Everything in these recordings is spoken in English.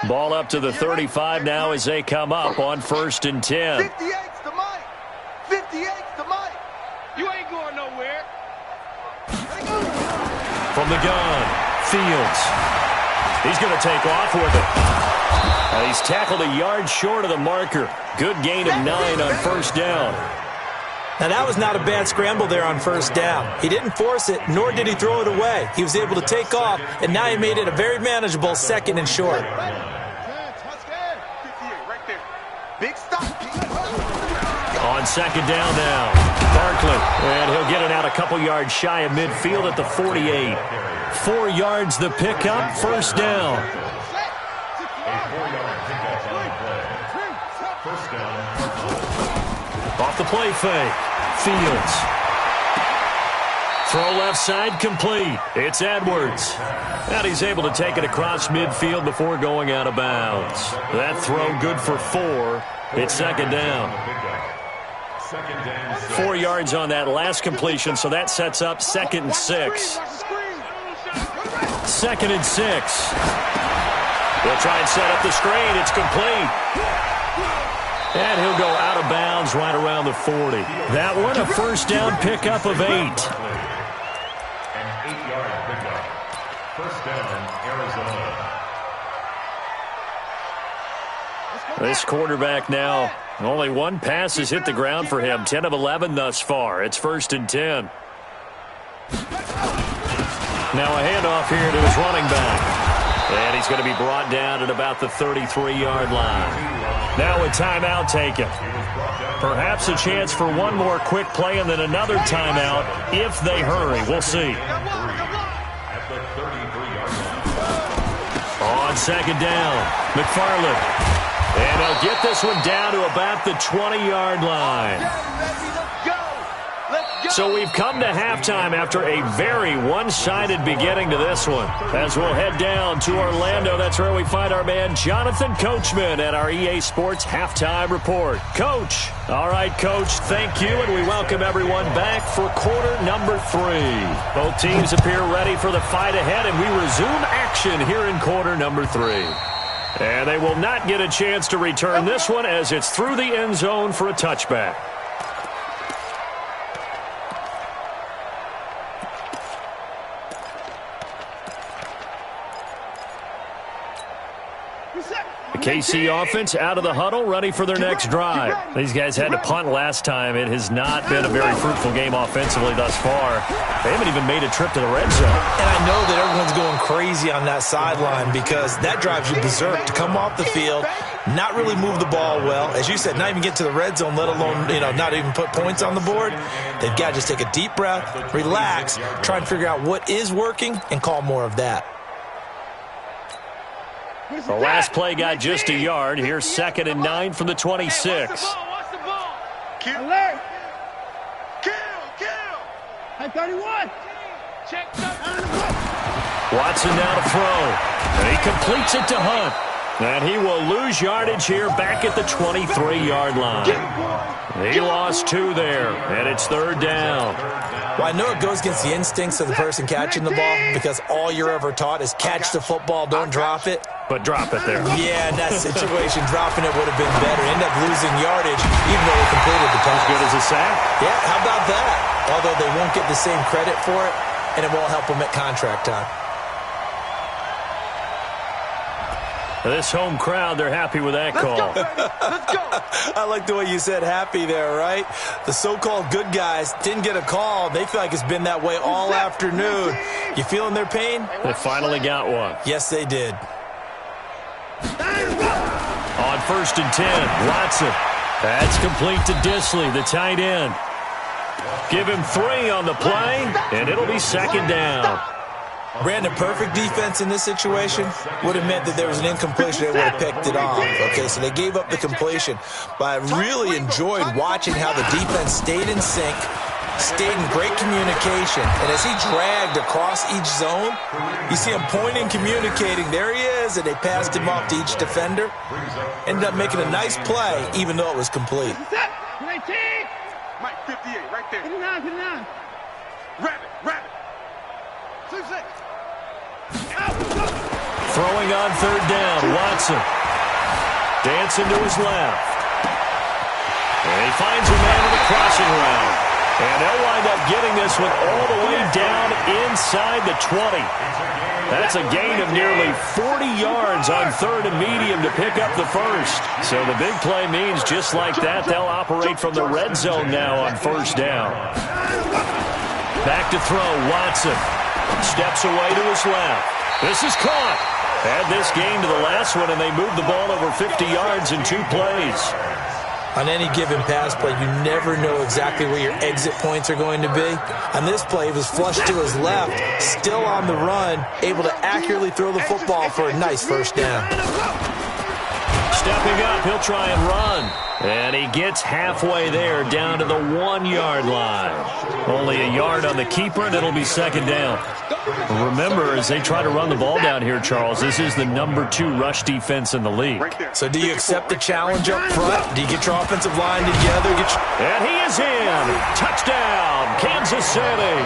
Ball up to the 35 now as they come up on 1st and 10. 58's the mic. 58's the mic. You ain't going nowhere. From the gun, Fields. He's going to take off with it. He's tackled a yard short of the marker. Good gain of 9 on 1st down. Now, that was not a bad scramble there on 1st down. He didn't force it, nor did he throw it away. He was able to take off, and now he made it a very manageable 2nd and short. Big stop. On 2nd down now, Barkley. And he'll get it out a couple yards shy of midfield at the 48. 4 yards the pickup, 1st down. Off the play fake. Fields. Throw left side complete. It's Edwards. And he's able to take it across midfield before going out of bounds. That throw good for 4. It's 2nd down. 4 yards on that last completion, so that sets up 2nd and 6. 2nd and 6. They'll try and set up the screen. It's complete. And he'll go out of bounds right around the 40. That one, a 1st down pickup of 8. An 8-yard pickup. 1st down, Arizona. This quarterback now, only 1 pass has hit the ground for him. 10 of 11 thus far. It's 1st and 10. Now a handoff here to his running back. And he's going to be brought down at about the 33-yard line. Now a timeout taken. Perhaps a chance for one more quick play and then another timeout if they hurry. We'll see. On 2nd down, McFarland. And he'll get this one down to about the 20-yard line. So we've come to halftime after a very one-sided beginning to this one. As we'll head down to Orlando, that's where we find our man Jonathan Coachman at our EA Sports Halftime Report. Coach. All right, Coach, thank you, and we welcome everyone back for quarter number 3. Both teams appear ready for the fight ahead, and we resume action here in quarter number 3. And they will not get a chance to return this one as it's through the end zone for a touchback. The KC offense out of the huddle, ready for their next drive. These guys had to punt last time. It has not been a very fruitful game offensively thus far. They haven't even made a trip to the red zone. And I know that everyone's going crazy on that sideline because that drives you berserk to come off the field, not really move the ball well. As you said, not even get to the red zone, let alone, not even put points on the board. They've got to just take a deep breath, relax, try and figure out what is working, and call more of that. The last play got just a yard. Here's 2nd and 9 from the 26. Watch the ball. Alert. Kill. At 31. Check. Watson now to throw. And he completes it to Hunt. And he will lose yardage here back at the 23-yard line. He lost 2 there, and it's 3rd down. Well, I know it goes against the instincts of the person catching the ball because all you're ever taught is catch the football, don't drop it. But drop it there. Yeah, in that situation, dropping it would have been better. End up losing yardage, even though they completed the pass. As good as a sack? Yeah, how about that? Although they won't get the same credit for it, and it won't help them at contract time. This home crowd, they're happy with that call. Let's go. I like the way you said happy there, right? The so-called good guys didn't get a call. They feel like it's been that way all afternoon. You feeling their pain? They finally got one. Yes, they did. On 1st and 10, Watson. That's complete to Disley, the tight end. Give him 3 on the play, and it'll be 2nd down. Brandon, perfect defense in this situation would have meant that there was an incompletion. They would have picked it off. Okay, so they gave up the completion. But I really enjoyed watching how the defense stayed in sync, stayed in great communication. And as he dragged across each zone, you see him pointing, communicating. There he is, and they passed him off to each defender. Ended up making a nice play, even though it was complete. Mike 58, right there. 59. Rabbit. 6-6. Throwing on third down, Watson. Dancing to his left. And he finds a man in the crossing route. And they'll wind up getting this one all the way down inside the 20. That's a gain of nearly 40 yards on third and medium to pick up the first. So the big play means just like that, they'll operate from the red zone now on first down. Back to throw, Watson. Steps away to his left. This is caught. Add this game to the last one, and they moved the ball over 50 yards in 2 plays. On any given pass play, you never know exactly where your exit points are going to be. On this play, he was flushed to his left, still on the run, able to accurately throw the football for a nice first down. Stepping up, he'll try and run. And he gets halfway there, down to the 1-yard line. Only a yard on the keeper, and it'll be second down. Remember, as they try to run the ball down here, Charles, this is the number 2 rush defense in the league. So do you accept the challenge up front? Do you get your offensive line together? And he is in. Touchdown, Kansas City.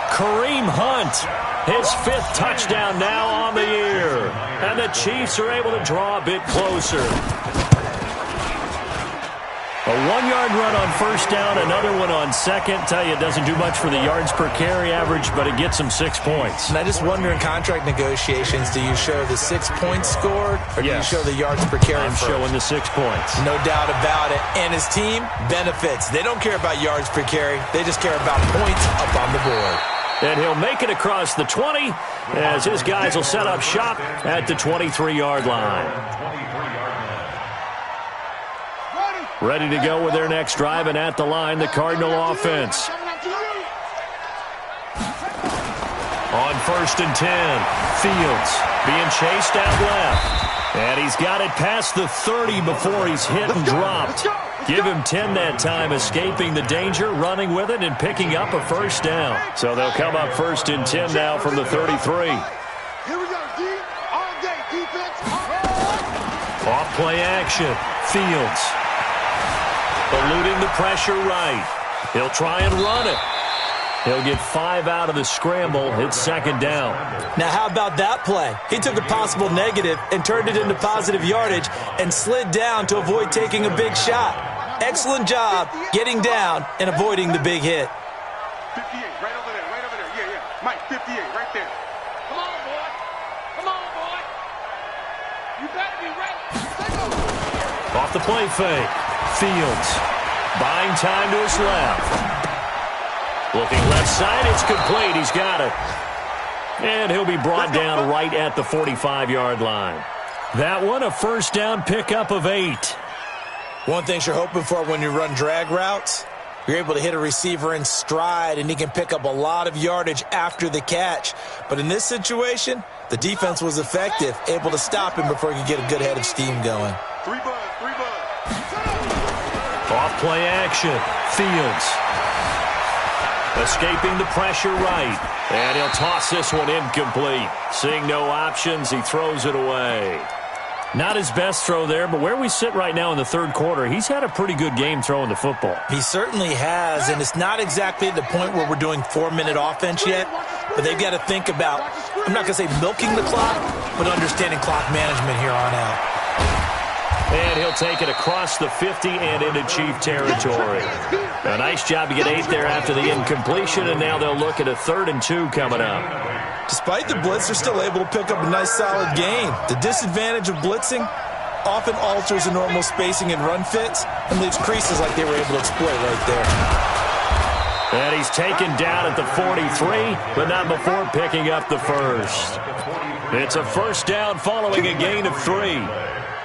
Kareem Hunt, his 5th touchdown now on the year. And the Chiefs are able to draw a bit closer. A 1-yard run on first down, another one on second. Tell you, it doesn't do much for the yards per carry average, but it gets them 6 points. And I just wonder in contract negotiations, do you show the 6 points scored, or do you show the yards per carry I'm first? showing the 6 points. No doubt about it. And his team benefits. They don't care about yards per carry. They just care about points up on the board. And he'll make it across the 20 as his guys will set up shop at the 23-yard line. Ready to go with their next drive, and at the line, the Cardinal offense. On first and 10, Fields being chased out left. And he's got it past the 30 before he's hit and dropped. Give him 10 that time, escaping the danger, running with it, and picking up a first down. So they'll come up first and 10 now from the 33. Here we go, D. All day defense. Off play action, Fields. Eluding the pressure right. He'll try and run it. He'll get 5 out of the scramble. It's second down. Now, how about that play? He took a possible negative and turned it into positive yardage and slid down to avoid taking a big shot. Excellent job getting down and avoiding the big hit. 58, right over there, right over there. Yeah, yeah. Mike, 58, right there. Come on, boy. Come on, boy. You better be ready. Off the play fake. Fields buying time to his left. Looking left side, it's complete. He's got it. And he'll be brought down right at the 45-yard line. That one, a first down pickup of 8. One thing you're hoping for when you run drag routes, you're able to hit a receiver in stride, and he can pick up a lot of yardage after the catch. But in this situation, the defense was effective, able to stop him before he could get a good head of steam going. 3 bud. Off play action, Fields. Escaping the pressure right. And he'll toss this one incomplete. Seeing no options, he throws it away. Not his best throw there, but where we sit right now in the third quarter, he's had a pretty good game throwing the football. He certainly has, and it's not exactly at the point where we're doing 4-minute offense yet, but they've got to think about, I'm not going to say milking the clock, but understanding clock management here on out. And he'll take it across the 50 and into Chief territory. A nice job to get 8 there after the incompletion, and now they'll look at a 3rd and 2 coming up. Despite the blitz, they're still able to pick up a nice solid gain. The disadvantage of blitzing often alters the normal spacing and run fits and leaves creases like they were able to exploit right there. And he's taken down at the 43, but not before picking up the first. It's a first down following a gain of 3.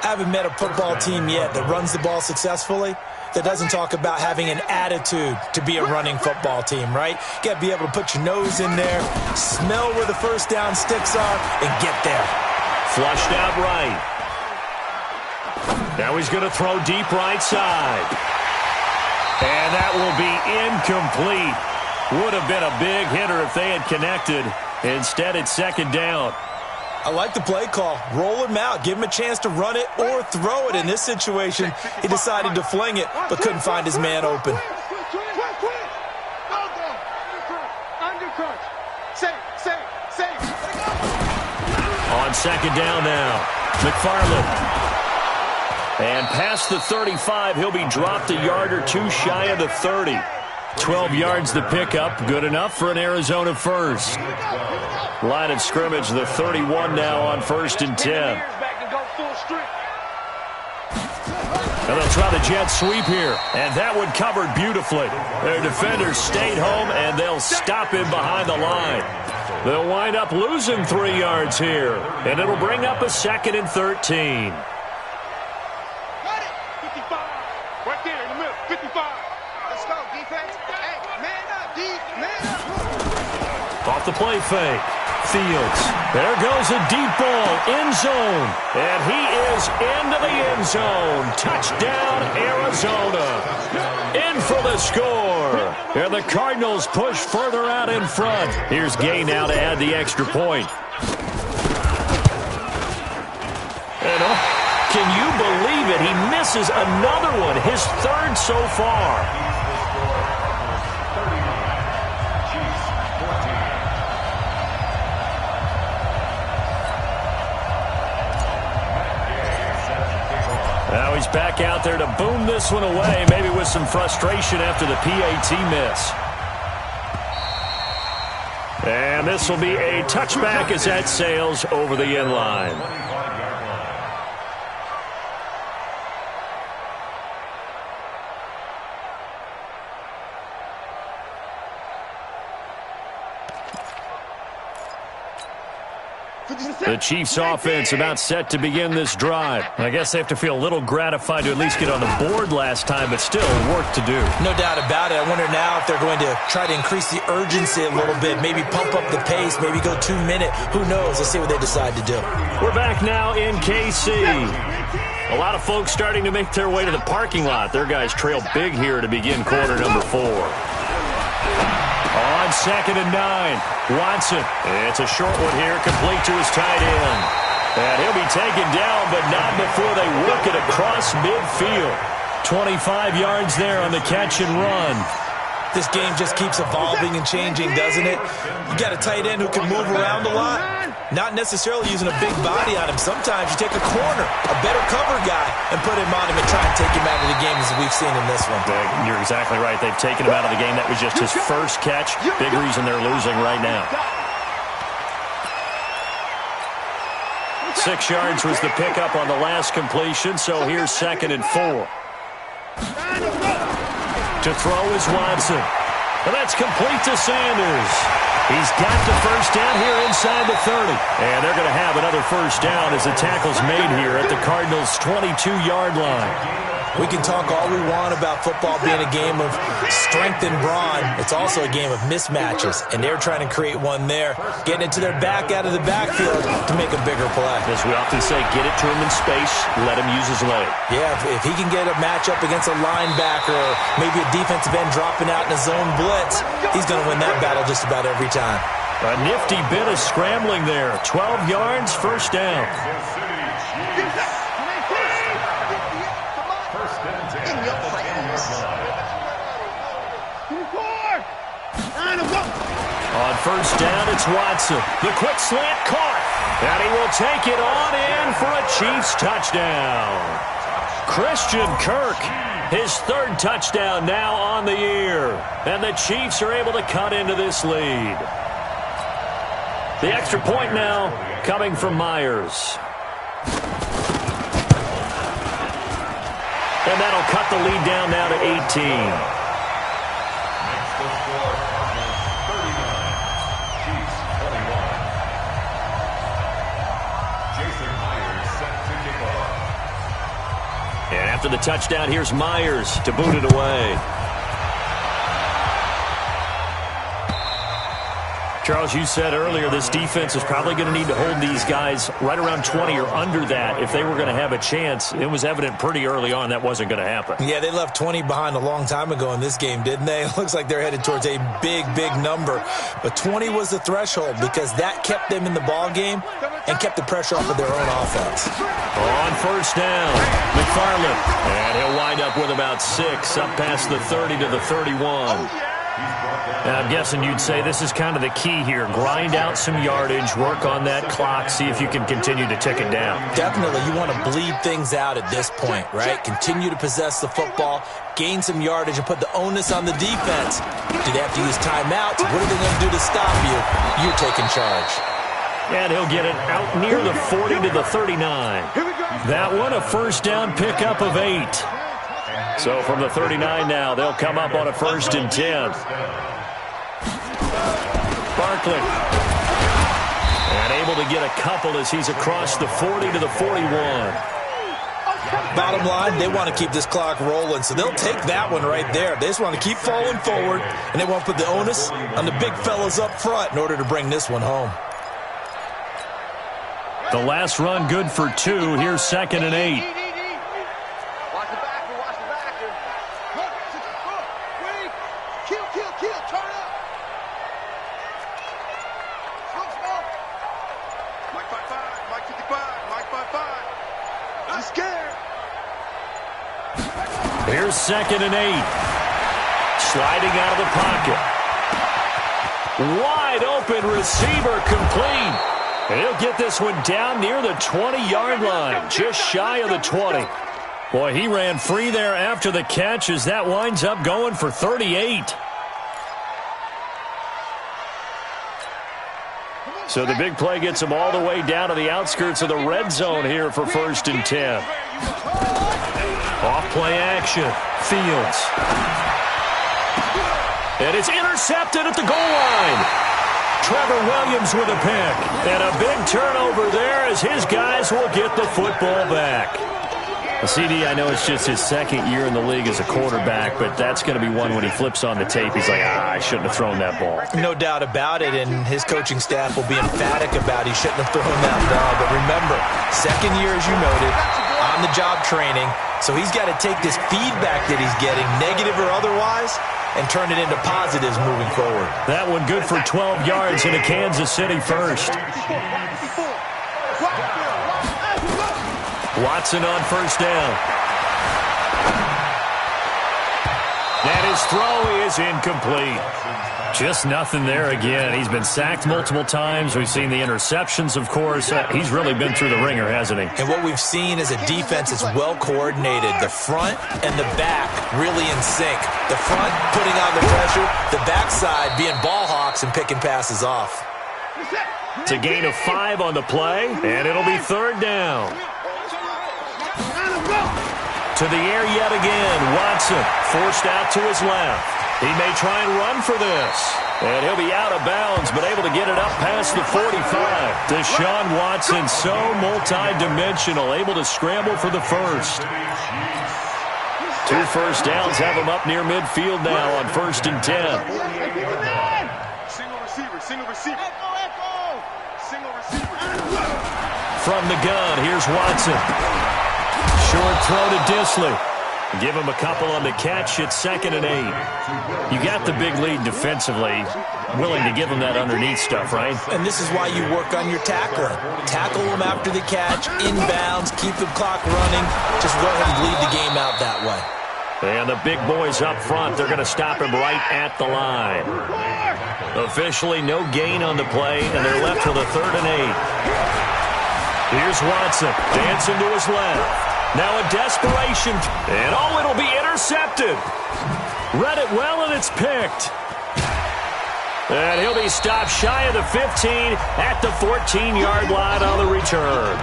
I haven't met a football team yet that runs the ball successfully that doesn't talk about having an attitude to be a running football team, right? You got to be able to put your nose in there, smell where the first down sticks are, and get there. Flushed out right. Now he's going to throw deep right side. And that will be incomplete. Would have been a big hitter if they had connected. Instead, it's second down. I like the play call. Roll him out. Give him a chance to run it or throw it. In this situation, he decided to fling it, but couldn't find his man open. On second down now, McFarland. And past the 35, he'll be dropped a yard or two shy of the 30. 12 yards the pickup, good enough for an Arizona first. Line of scrimmage, the 31 now on 1st and 10. And they'll try the jet sweep here, and that one covered beautifully. Their defenders stayed home, and they'll stop him behind the line. They'll wind up losing 3 yards here, and it'll bring up a 2nd and 13. Right there in the middle, 55. Let's go, defense. Hey, man up, D, man up. Off the play fake. Fields. There goes a deep ball, end zone. And he is into the end zone. Touchdown, Arizona. In for the score. And the Cardinals push further out in front. Here's Gay now to add the extra point. And can you believe it? He misses another one, his 3rd so far. Now he's back out there to boom this one away, maybe with some frustration after the PAT miss. And this will be a touchback as that sails over the end line. The Chiefs offense about set to begin this drive. I guess they have to feel a little gratified to at least get on the board last time, but still work to do. No doubt about it. I wonder now if they're going to try to increase the urgency a little bit, maybe pump up the pace, maybe go 2-minute. Who knows? Let's see what they decide to do. We're back now in KC. A lot of folks starting to make their way to the parking lot. Their guys trail big here to begin quarter number 4. On 2nd and 9, Watson. It's a short one here, complete to his tight end. And he'll be taken down, but not before they work it across midfield. 25 yards there on the catch and run. This game just keeps evolving and changing, doesn't it? You got a tight end who can move around a lot. Not necessarily using a big body on him. Sometimes you take a corner, a better cover guy, and put him on him and try and take him out of the game as we've seen in this one. You're exactly right. They've taken him out of the game. That was just his first catch. Big reason they're losing right now. 6 yards was the pickup on the last completion, so here's 2nd and 4. To throw is Watson. And that's complete to Sanders. He's got the first down here inside the 30. And they're going to have another first down as the tackle's made here at the Cardinals' 22-yard line. We can talk all we want about football being a game of strength and brawn. It's also a game of mismatches, and they're trying to create one there, getting it to their back out of the backfield to make a bigger play. As we often say, get it to him in space, let him use his leg. Yeah, if he can get a matchup against a linebacker or maybe a defensive end dropping out in a zone blitz, he's going to win that battle just about every time. A nifty bit of scrambling there. 12 yards, first down. On first down, it's Watson. The quick slant caught. And he will take it on in for a Chiefs touchdown. Christian Kirk, his 3rd touchdown now on the year. And the Chiefs are able to cut into this lead. The extra point now coming from Myers. And that'll cut the lead down now to 18. And after the touchdown, here's Myers to boot it away. Charles, you said earlier this defense is probably going to need to hold these guys right around 20 or under that if they were going to have a chance. It was evident pretty early on that wasn't going to happen. Yeah, they left 20 behind a long time ago in this game, didn't they? It looks like they're headed towards a big, big number. But 20 was the threshold because that kept them in the ball game and kept the pressure off of their own offense. On first down, McFarland. And he'll wind up with about 6 up past the 30 to the 31. I'm guessing you'd say this is kind of the key here. Grind out some yardage, work on that clock, see if you can continue to tick it down. Definitely, you want to bleed things out at this point, right? Continue to possess the football, gain some yardage, and put the onus on the defense. Do they have to use timeouts? What are they going to do to stop you? You're taking charge. And he'll get it out near the 40 to the 39. That one, a first down pickup of 8. So from the 39 now, they'll come up on a 1st and 10. Barkley. And able to get a couple as he's across the 40 to the 41. Bottom line, they want to keep this clock rolling, so they'll take that one right there. They just want to keep falling forward, and they want to put the onus on the big fellas up front in order to bring this one home. The last run good for 2. Here's 2nd and 8. Watch the backer, watch the backer. Wait. Kill, turn up. Smoke. Mike 5-5, Mike 55, Mike 5-5. I'm scared. Here's 2nd and 8. Sliding out of the pocket. Wide open receiver complete. He'll get this one down near the 20-yard line, just shy of the 20. Boy, he ran free there after the catch as that winds up going for 38. So the big play gets him all the way down to the outskirts of the red zone here for 1st and 10. Off play action. Fields. And it's intercepted at the goal line. Trevor Williams with a pick. And a big turnover there as his guys will get the football back. CD, I know it's just his 2nd year in the league as a quarterback, but that's going to be one when he flips on the tape. He's like, I shouldn't have thrown that ball. No doubt about it, and his coaching staff will be emphatic about he shouldn't have thrown that ball. But remember, 2nd year, as you noted, on-the-job training, so he's got to take this feedback that he's getting, negative or otherwise, and turn it into positives moving forward. That one good for 12 yards in a Kansas City first. Watson on 1st down. And his throw is incomplete. Just nothing there again. He's been sacked multiple times. We've seen the interceptions, of course. He's really been through the ringer, hasn't he? And what we've seen is a defense that's well coordinated. The front and the back really in sync. The front putting on the pressure, the backside being ball hawks and picking passes off. It's a gain of 5 on the play, and it'll be 3rd down. To the air yet again. Watson forced out to his left. He may try and run for this. And he'll be out of bounds, but able to get it up past the 45. Deshaun Watson, so multi-dimensional, able to scramble for the first. 2 first downs have him up near midfield now on 1st and 10. Single receiver. Single receiver. From the gun, here's Watson. Short throw to Disley. Give him a couple on the catch. It's 2nd and 8. You got the big lead defensively. Willing to give him that underneath stuff, right? And this is why you work on your tackling. Tackle them after the catch, inbounds, keep the clock running. Just go ahead and bleed the game out that way. And the big boys up front, they're going to stop him right at the line. Officially no gain on the play, and they're left with a 3rd and 8. Here's Watson, dancing to his left. Now a desperation, and it'll be intercepted. Read it well, and it's picked. And he'll be stopped shy of the 15 at the 14-yard line on the return.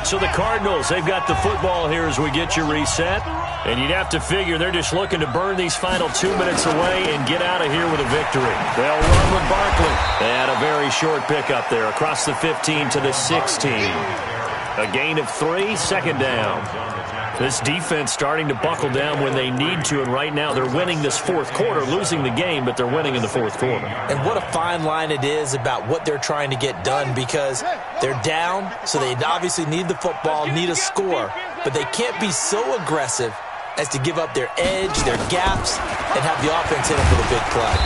So the Cardinals, they've got the football here as we get you reset. And you'd have to figure they're just looking to burn these final 2 minutes away and get out of here with a victory. They'll run with Barkley. And a very short pickup there across the 15 to the 16. A gain of 3, 2nd down. This defense starting to buckle down when they need to, and right now they're winning this 4th quarter, losing the game, but they're winning in the 4th quarter. And what a fine line it is about what they're trying to get done, because they're down, so they obviously need the football, need a score, but they can't be so aggressive as to give up their edge, their gaps, and have the offense hit them with a big play.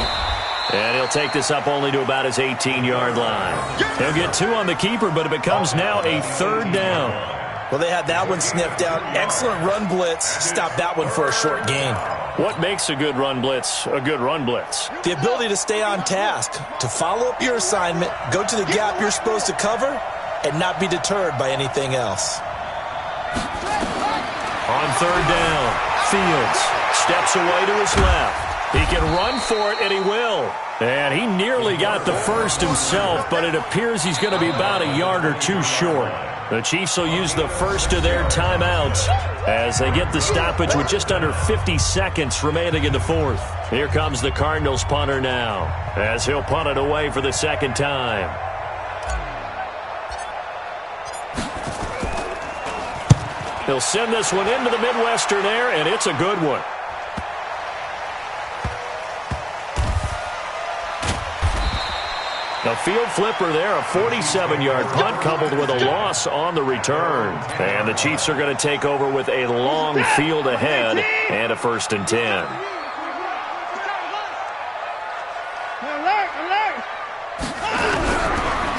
And he'll take this up only to about his 18-yard line. He'll get 2 on the keeper, but it becomes now a 3rd down. Well, they had that one sniffed out. Excellent run blitz. Stopped that one for a short gain. What makes a good run blitz a good run blitz? The ability to stay on task, to follow up your assignment, go to the gap you're supposed to cover, and not be deterred by anything else. On third down, Fields steps away to his left. He can run for it, and he will. And he nearly got the first himself, but it appears he's going to be about a yard or two short. The Chiefs will use the first of their timeouts as they get the stoppage with just under 50 seconds remaining in the fourth. Here comes the Cardinals punter now as he'll punt it away for the second time. He'll send this one into the Midwestern air, and it's a good one. A field flipper there, a 47-yard punt coupled with a loss on the return. And the Chiefs are going to take over with a long field ahead and a 1st and 10.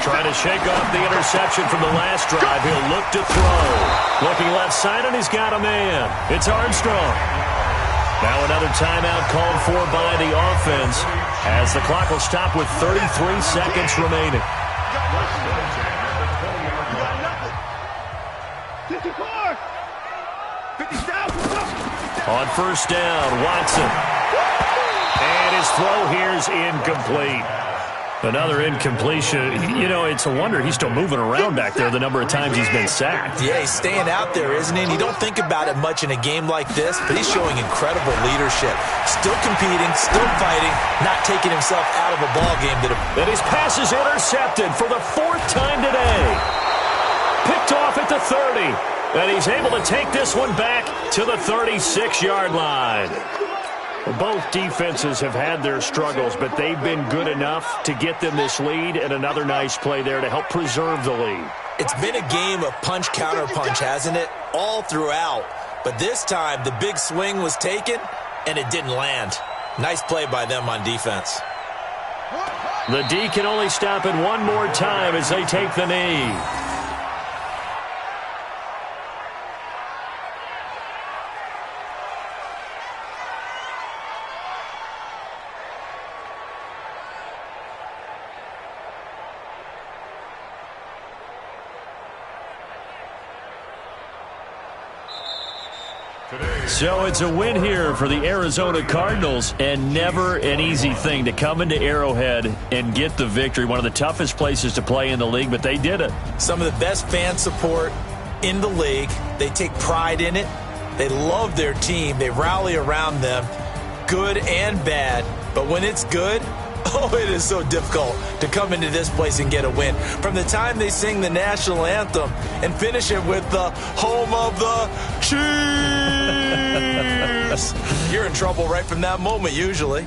Trying to shake off the interception from the last drive. He'll look to throw. Looking left side, and he's got a man. It's Armstrong. Now another timeout called for by the offense as the clock will stop with 33 seconds remaining. On first down, Watson. And his throw here is incomplete. Another incompletion. You know, it's a wonder he's still moving around back there the number of times he's been sacked. Yeah, he's staying out there, isn't he? And you don't think about it much in a game like this, but he's showing incredible leadership. Still competing, still fighting, not taking himself out of a ball game. And his pass is intercepted for the 4th time today. Picked off at the 30. And he's able to take this one back to the 36-yard line. Both defenses have had their struggles, but they've been good enough to get them this lead, and another nice play there to help preserve the lead. It's been a game of punch-counter-punch, hasn't it? All throughout. But this time, the big swing was taken, and it didn't land. Nice play by them on defense. The D can only stop it one more time as they take the knee. So it's a win here for the Arizona Cardinals, and never an easy thing to come into Arrowhead and get the victory. One of the toughest places to play in the league, but they did it. Some of the best fan support in the league. They take pride in it. They love their team. They rally around them, good and bad. But when it's good, oh, it is so difficult to come into this place and get a win. From the time they sing the national anthem and finish it with the home of the Chiefs, you're in trouble right from that moment usually.